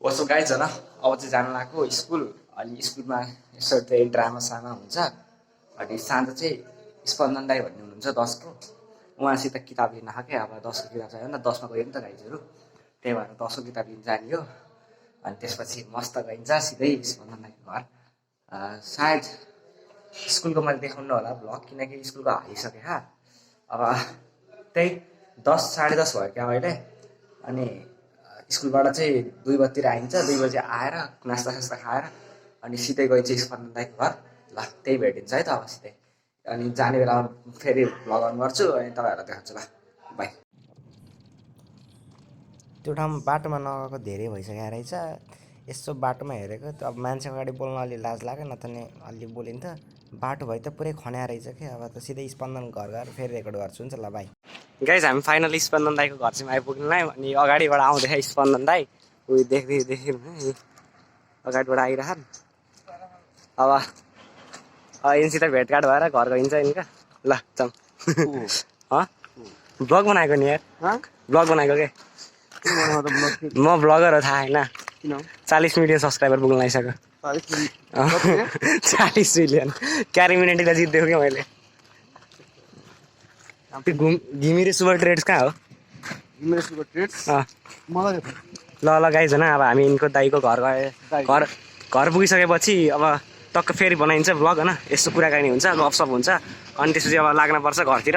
उसो गाइज होइन अब चाहिँ जानु लाग्यो स्कुल। अनि स्कुलमा यसो त्यही ड्रामा सामा हुन्छ। अनि साँझ चाहिँ स्पन्दन दाई भन्ने हुनुहुन्छ 10को, उहाँसित किताब लिन आएको क्या। अब 10को किताब चाहियो नि त, 10मा गयो नि त गाइजहरू, त्यही भएर 10को किताब लिन जाने हो। अनि त्यसपछि मस्त गइन्छ सिधै स्पन्दन दाईको घर। सायद स्कुलको मैले देखाउनु होला भ्लग, किनकि स्कुलको हालिसकेँ। अब त्यही 10 साढे 10 भयो क्या अहिले। अनि स्कुलबाट चाहिँ 2 बजीतिर आइन्छ। 2 बजी आएर नास्ता सास्ता खाएर अनि सिधै गइन्छ स्पन्दन दाईको घर। ल त्यही भेटिन्छ है त अब सिधै। अनि जाने बेलामा फेरि भ्लग अन गर्छु अनि तपाईँहरूलाई देखाउँछु। ल बाई। त्यो ठाउँ बाटोमा नगएको धेरै भइसकेको रहेछ। यसो बाटोमा हेरेको त अब मान्छे अगाडि बोल्न अलि लाज लाग्यो, न त नि अलि बोलिन्थ्यो। बाटो भए त पुरै खन्या रहेछ कि। अब त सिधै स्पन्दन घर गएर फेरि रेकर्ड गर्छु। हुन्छ ल बाई। गाइज हामी फाइनली स्पन्दन दाईको घर चाहिँ आइपुग्नुलाई। अनि अगाडिबाट आउँदै स्पन्दन दाई उयो देख्दै अगाडिबाट आइरह। अब यिनसित भेटघाट भएर घर गइन्छ यिनका। ल चम ब्लग बनाएको नि यार, ब्लग बनाएको के म ब्लगर हो, थाहा होइन। 40 मिलियन सब्सक्राइबर पुग्नु लागिसक्यो। 40 मिलियन क्यारिमिनेटीलाई जित्दियो क्या मैले। त्यो घिमिरे सुपर ट्रेड्स कहाँ हो? ल ल गाइज होइन अब हामी यिनको दाईको घर गए। घर पुगिसकेपछि अब टक्क फेरि बनाइन्छ भ्लग होइन। यस्तो कुराकानी हुन्छ, गफसप हुन्छ। अनि त्यसपछि अब लाग्नुपर्छ घरतिर।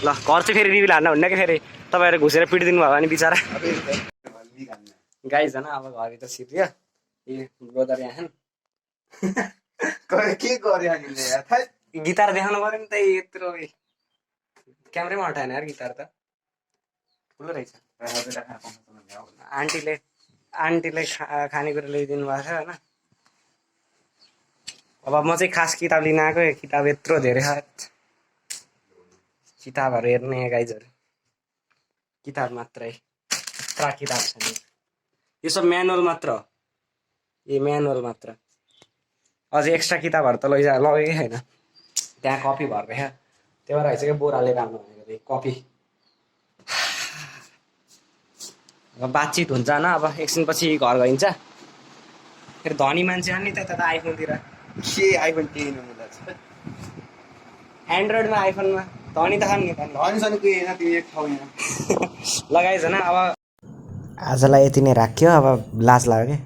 ल घर चाहिँ फेरि रिभिल हान्न हुन्न कि, फेरि तपाईँहरू घुसेर पिटिदिनु भयो भने बिचरा। गाइज होइन अब घरभित्र सिद्धियो। ए ब्रदर यहाँ के गरे गिटार देखाउनु पऱ्यो नि त। यत्रो क्यामेरामा हटाएन यार गिटार त, ठुलो रहेछ। आन्टीले खानेकुरा ल्याइदिनु भएको छ होइन। अब म चाहिँ खास किताब लिन आएको। किताब यत्रो धेरै छ, किताबहरू हेर्ने गाइजहरू। किताब मात्रै पुरा किताब छ नि। यो सब म्यानुअल मात्र हो, यो म्यानुअल मात्र। अझै एक्स्ट्रा किताबहरू त लगेकै छैन। त्यहाँ कपी भर्को क्या, त्यो भएर चाहिँ बोराले राम्रो भनेको कपी। अब बातचित हुन्छ न। अब एकछिनपछि घर गइन्छ। फेरि धनी मान्छे अनि त्यता आइफोनतिर के आइफोन 10 एन्ड्रोइडमा आइफोनमा धनी त खानु लगाइज होइन। अब आजलाई यति नै राख्यो। अब लाज लाग्यो क्या।